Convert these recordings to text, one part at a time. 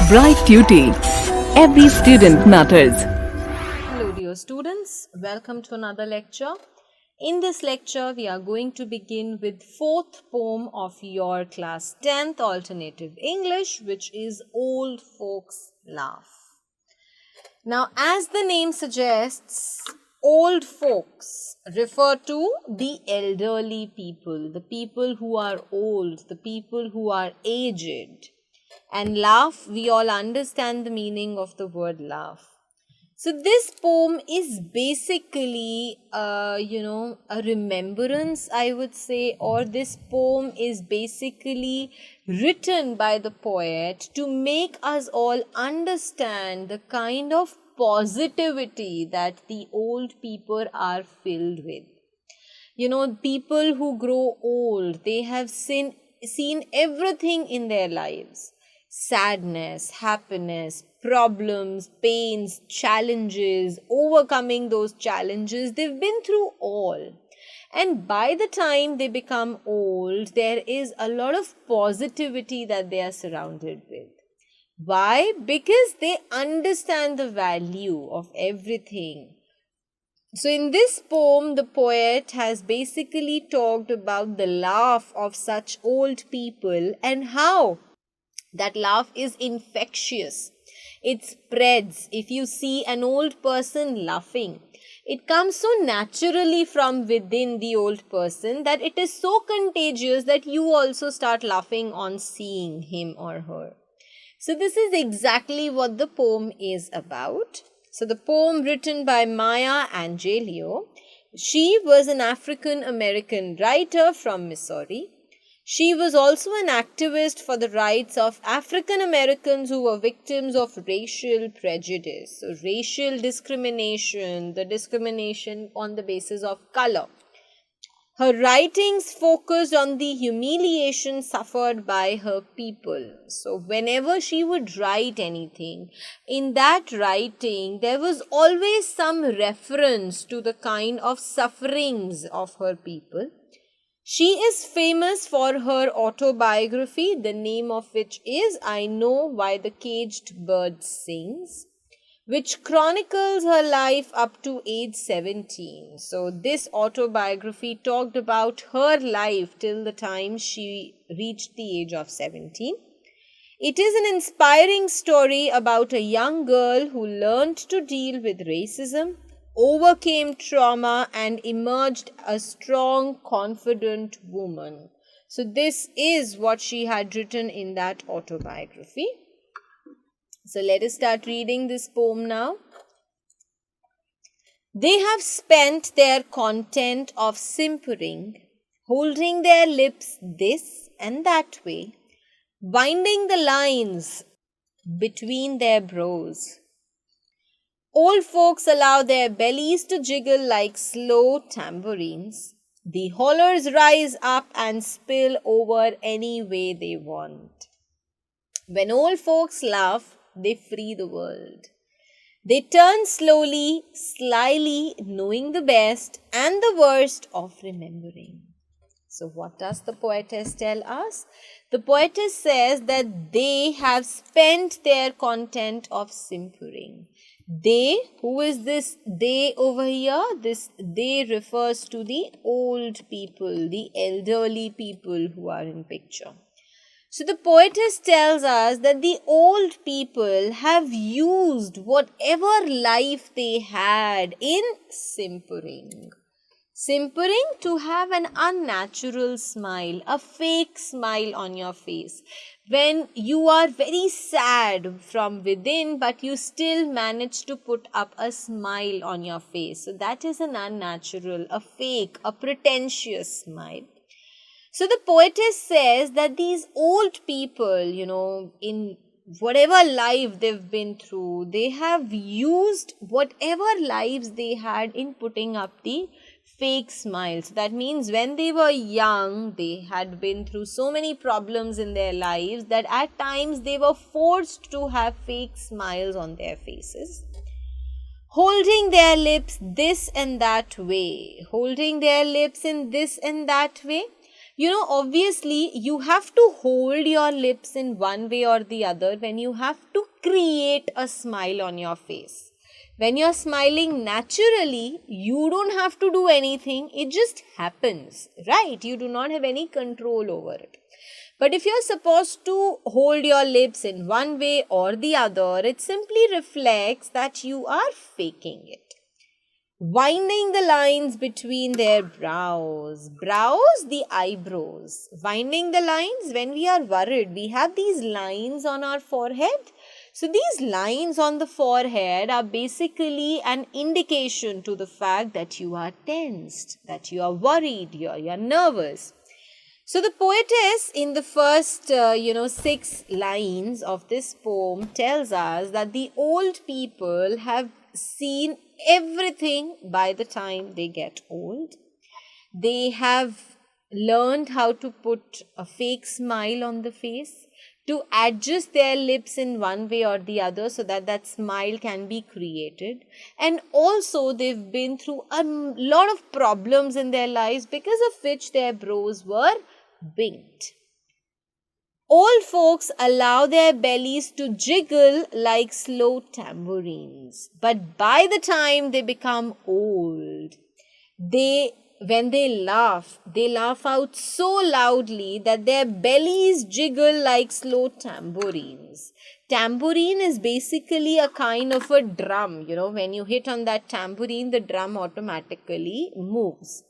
Bright Tuty. Every student matters. Hello dear students, welcome to another lecture. In this lecture, we are going to begin with fourth poem of your class 10th alternative English, which is Old Folks Laugh. Now, as the name suggests, old folks refer to the elderly people, the people who are old, the people who are aged. And laugh, we all understand the meaning of the word laugh. So this poem is basically, a remembrance, I would say, or this poem is basically written by the poet to make us all understand the kind of positivity that the old people are filled with. You know, people who grow old, they have seen everything in their lives. Sadness, happiness, problems, pains, challenges, overcoming those challenges, they've been through all. And by the time they become old, there is a lot of positivity that they are surrounded with. Why? Because they understand the value of everything. So in this poem, the poet has basically talked about the laugh of such old people and how that laugh is infectious. It spreads. If you see an old person laughing, it comes so naturally from within the old person that it is so contagious that you also start laughing on seeing him or her. So this is exactly what the poem is about. So the poem written by Maya Angelou. She was an African American writer from Missouri. She was also an activist for the rights of African Americans who were victims of racial prejudice, so racial discrimination, the discrimination on the basis of color. Her writings focused on the humiliation suffered by her people. So whenever she would write anything, in that writing there was always some reference to the kind of sufferings of her people. She is famous for her autobiography, the name of which is I Know Why the Caged Bird Sings, which chronicles her life up to age 17. So this autobiography talked about her life till the time she reached the age of 17. It is an inspiring story about a young girl who learned to deal with racism, overcame trauma, and emerged a strong, confident woman. So this is what she had written in that autobiography. So let us start reading this poem now. They have spent their content of simpering, holding their lips this and that way, winding the lines between their brows. Old folks allow their bellies to jiggle like slow tambourines. The hollers rise up and spill over any way they want. When old folks laugh, they free the world. They turn slowly, slyly, knowing the best and the worst of remembering. So what does the poetess tell us? The poetess says that they have spent their content of simpering. They, who is this they over here? This they refers to the old people, the elderly people who are in picture. So the poetess tells us that the old people have used whatever life they had in simpering. Simpering to have an unnatural smile, a fake smile on your face. When you are very sad from within, but you still manage to put up a smile on your face. So that is an unnatural, a fake, a pretentious smile. So the poetess says that these old people, in whatever life they've been through, they have used whatever lives they had in putting up the fake smiles. That means when they were young, they had been through so many problems in their lives that at times they were forced to have fake smiles on their faces. Holding their lips this and that way, holding their lips in this and that way, Obviously you have to hold your lips in one way or the other when you have to create a smile on your face. When you're smiling naturally, you don't have to do anything. It just happens, right? You do not have any control over it. But if you're supposed to hold your lips in one way or the other, it simply reflects that you are faking it. Winding the lines between their brows. Brows, the eyebrows. Winding the lines, when we are worried, we have these lines on our forehead. So these lines on the forehead are basically an indication to the fact that you are tensed, that you are worried, you're nervous. So the poetess in the first, 6 lines of this poem tells us that the old people have seen everything by the time they get old. They have learned how to put a fake smile on the face, to adjust their lips in one way or the other so that that smile can be created. And also they've been through a lot of problems in their lives because of which their brows were winked. Old folks allow their bellies to jiggle like slow tambourines. But by the time they become old, when they laugh out so loudly that their bellies jiggle like slow tambourines. Tambourine is basically a kind of a drum. When you hit on that tambourine, the drum automatically moves.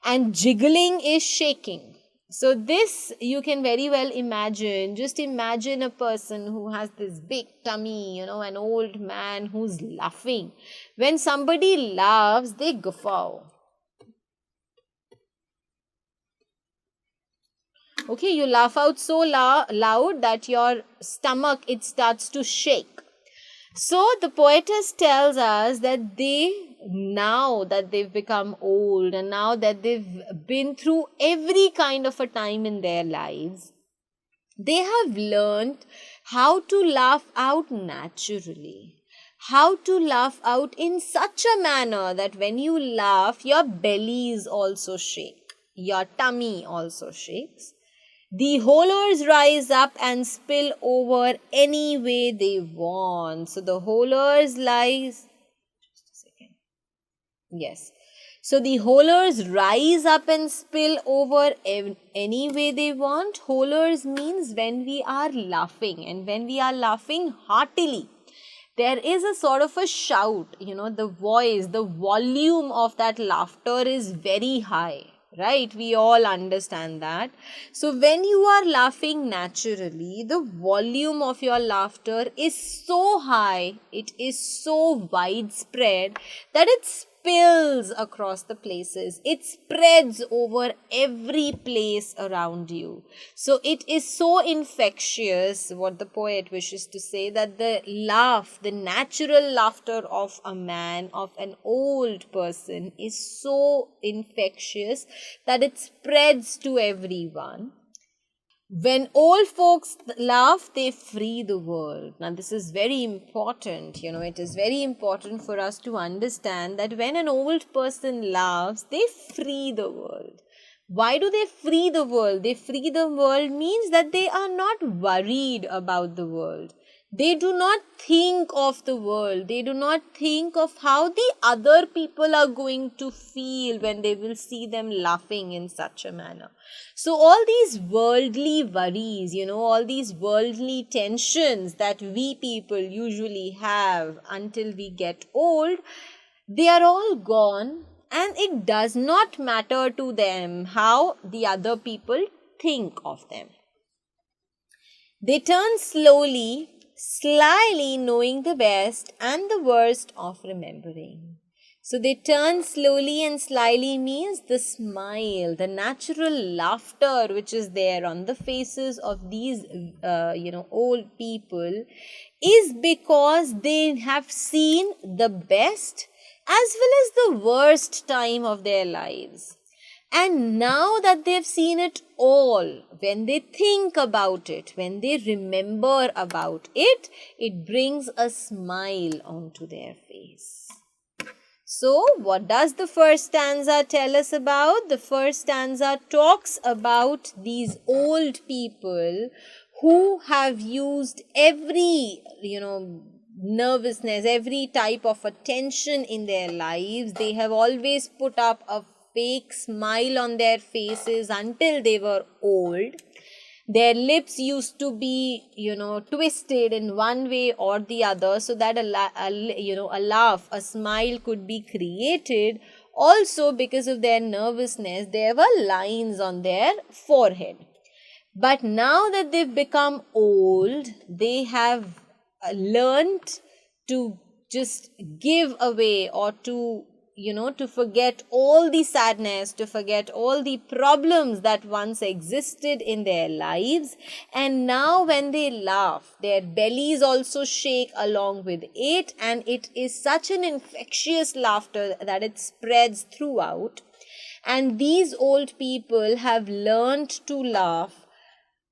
And jiggling is shaking. So this you can very well imagine. Just imagine a person who has this big tummy, an old man who's laughing. When somebody laughs, they guffaw. Okay, you laugh out so loud that your stomach, it starts to shake. So the poetess tells us that now that they've become old and now that they've been through every kind of a time in their lives, they have learned how to laugh out naturally. How to laugh out in such a manner that when you laugh, your bellies also shake. Your tummy also shakes. The holers rise up and spill over any way they want. So the holers rise. Just a second. Yes. So the holers rise up and spill over any way they want. Holers means when we are laughing, and when we are laughing heartily, there is a sort of a shout, the voice, the volume of that laughter is very high. Right? We all understand that. So when you are laughing naturally, the volume of your laughter is so high, it is so widespread that it spills across the places. It spreads over every place around you. So it is so infectious, what the poet wishes to say, that the laugh, the natural laughter of a man, of an old person, is so infectious that it spreads to everyone. When old folks laugh, they free the world. Now, this is very important. It is very important for us to understand that when an old person laughs, they free the world. Why do they free the world? They free the world means that they are not worried about the world. They do not think of the world. They do not think of how the other people are going to feel when they will see them laughing in such a manner. So all these worldly worries, all these worldly tensions that we people usually have until we get old, they are all gone, and it does not matter to them how the other people think of them. They turn slowly, slyly, knowing the best and the worst of remembering. So they turn slowly and slyly means the smile, the natural laughter which is there on the faces of these, old people is because they have seen the best as well as the worst time of their lives. And now that they've seen it all, when they think about it, when they remember about it, it brings a smile onto their face. So, what does the first stanza tell us about? The first stanza talks about these old people who have used every, nervousness, every type of attention in their lives. They have always put up a fake smile on their faces until they were old. Their lips used to be, twisted in one way or the other so that a laugh, a smile could be created. Also, because of their nervousness, there were lines on their forehead. But now that they've become old, they have learned to just give away, or to forget all the sadness, to forget all the problems that once existed in their lives. And now when they laugh, their bellies also shake along with it, and it is such an infectious laughter that it spreads throughout. And these old people have learned to laugh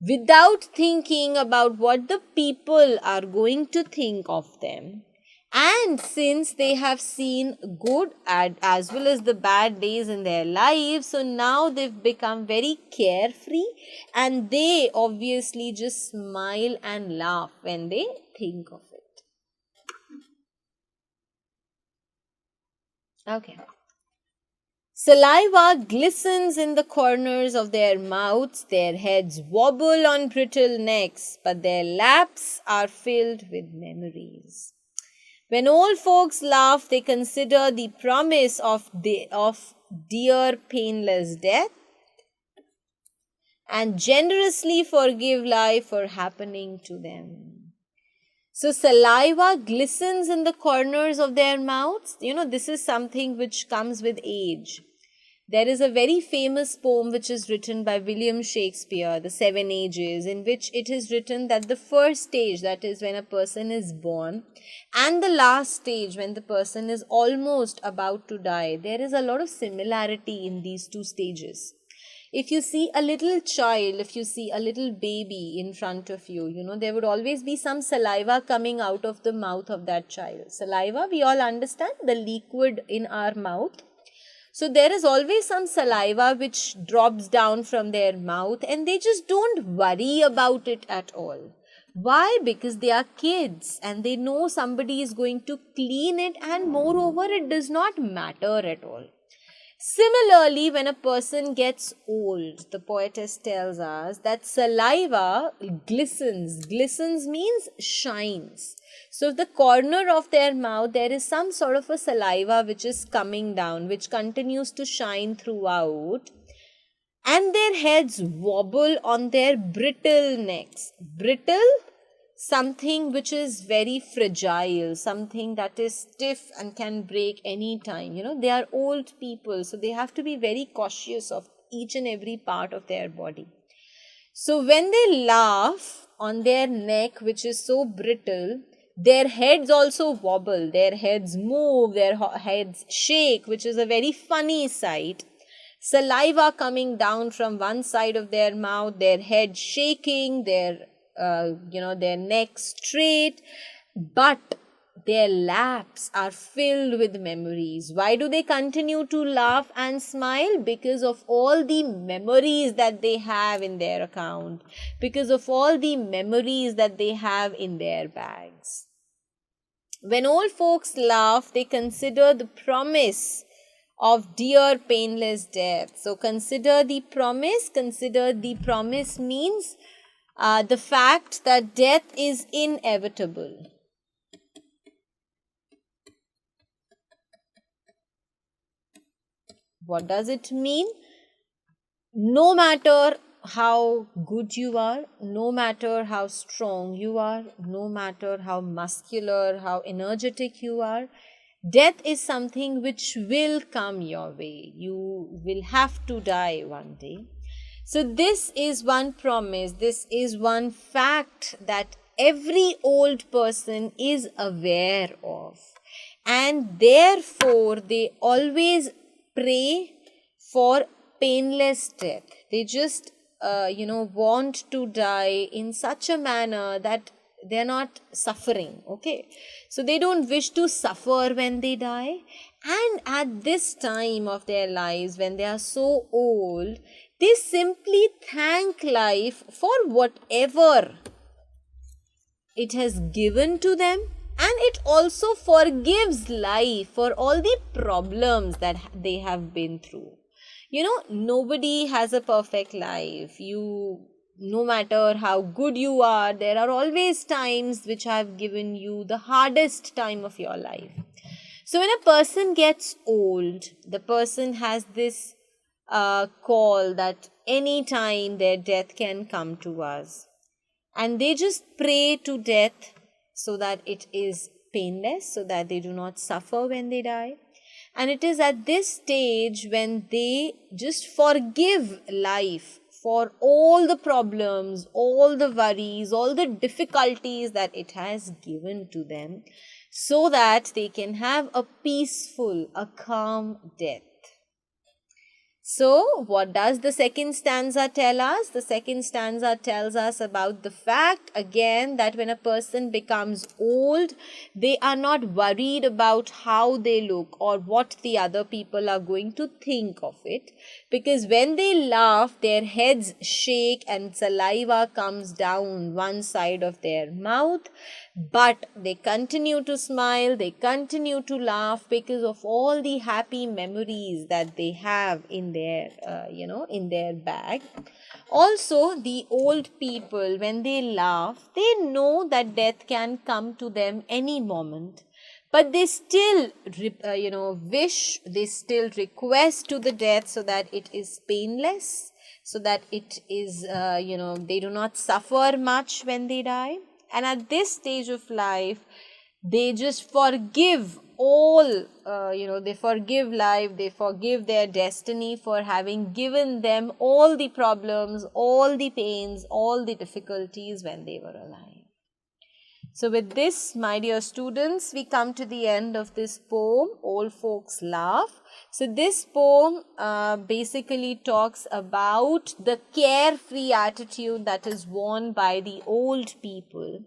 without thinking about what the people are going to think of them. And since they have seen good as well as the bad days in their lives, so now they've become very carefree, and they obviously just smile and laugh when they think of it. Okay. Saliva glistens in the corners of their mouths, their heads wobble on brittle necks, but their laps are filled with memories. When old folks laugh, they consider the promise of dear painless death and generously forgive life for happening to them. So saliva glistens in the corners of their mouths. This is something which comes with age. There is a very famous poem which is written by William Shakespeare, The Seven Ages, in which it is written that the first stage, that is when a person is born, and the last stage, when the person is almost about to die, there is a lot of similarity in these two stages. If you see a little child, if you see a little baby in front of you, there would always be some saliva coming out of the mouth of that child. Saliva, we all understand, the liquid in our mouth. So there is always some saliva which drops down from their mouth, and they just don't worry about it at all. Why? Because they are kids and they know somebody is going to clean it, and moreover, it does not matter at all. Similarly, when a person gets old, the poetess tells us that saliva glistens. Glistens means shines. So, the corner of their mouth, there is some sort of a saliva which is coming down, which continues to shine throughout. And their heads wobble on their brittle necks. Brittle, something which is very fragile, something that is stiff and can break any time. They are old people, so they have to be very cautious of each and every part of their body. So when they laugh, on their neck, which is so brittle, their heads also wobble, their heads move, their heads shake, which is a very funny sight. Saliva coming down from one side of their mouth, their head shaking, their neck straight, but their laps are filled with memories. Why do they continue to laugh and smile? Because of all the memories that they have in their account, because of all the memories that they have in their bags. When old folks laugh, they consider the promise of dear painless death. So consider the promise. Consider the promise means the fact that death is inevitable. What does it mean? No matter how good you are, no matter how strong you are, no matter how muscular, how energetic you are, death is something which will come your way. You will have to die one day. So this is one promise, this is one fact that every old person is aware of. And therefore, they always pray for painless death. They just, want to die in such a manner that they're not suffering, okay? So they don't wish to suffer when they die. And at this time of their lives, when they are so old, they simply thank life for whatever it has given to them, and it also forgives life for all the problems that they have been through. Nobody has a perfect life. No matter how good you are, there are always times which have given you the hardest time of your life. So when a person gets old, the person has this call that any time their death can come to us. And they just pray to death so that it is painless, so that they do not suffer when they die. And it is at this stage when they just forgive life for all the problems, all the worries, all the difficulties that it has given to them, so that they can have a peaceful, a calm death. So, what does the second stanza tell us? The second stanza tells us about the fact again that when a person becomes old, they are not worried about how they look or what the other people are going to think of it. Because when they laugh, their heads shake and saliva comes down one side of their mouth. But they continue to smile, they continue to laugh because of all the happy memories that they have in their, in their bag. Also, the old people, when they laugh, they know that death can come to them any moment. But they still, wish, they still request to the death so that it is painless, so that it is, they do not suffer much when they die. And at this stage of life, they just forgive all, they forgive life, they forgive their destiny for having given them all the problems, all the pains, all the difficulties when they were alive. So with this, my dear students, we come to the end of this poem, Old Folks Laugh. So this poem basically talks about the carefree attitude that is worn by the old people.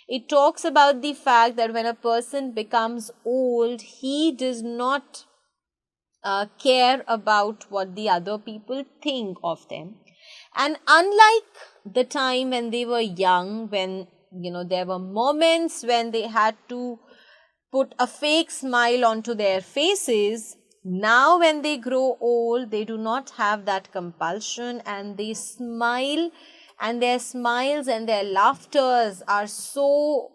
It talks about the fact that when a person becomes old, he does not care about what the other people think of them. And unlike the time when they were young, when there were moments when they had to put a fake smile onto their faces, now when they grow old, they do not have that compulsion and they smile, and their smiles and their laughters are so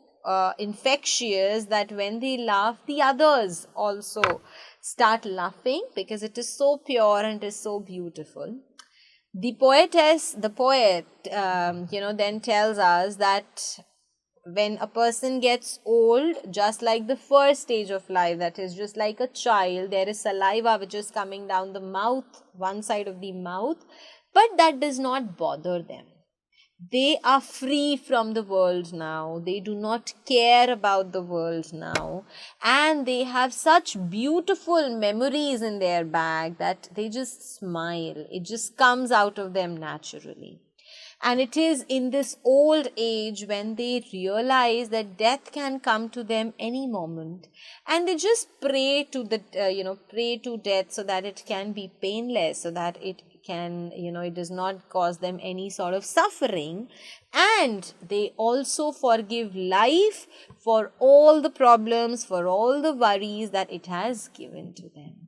infectious that when they laugh, the others also start laughing because it is so pure and it is so beautiful. The poet, then tells us that when a person gets old, just like the first stage of life, that is just like a child, there is saliva which is coming down the mouth, one side of the mouth, but that does not bother them. They are free from the world now. They do not care about the world now. And they have such beautiful memories in their bag that they just smile. It just comes out of them naturally. And it is in this old age when they realize that death can come to them any moment. And they just pray to pray to death so that it can be painless, so that it can, it does not cause them any sort of suffering. And they also forgive life for all the problems, for all the worries that it has given to them.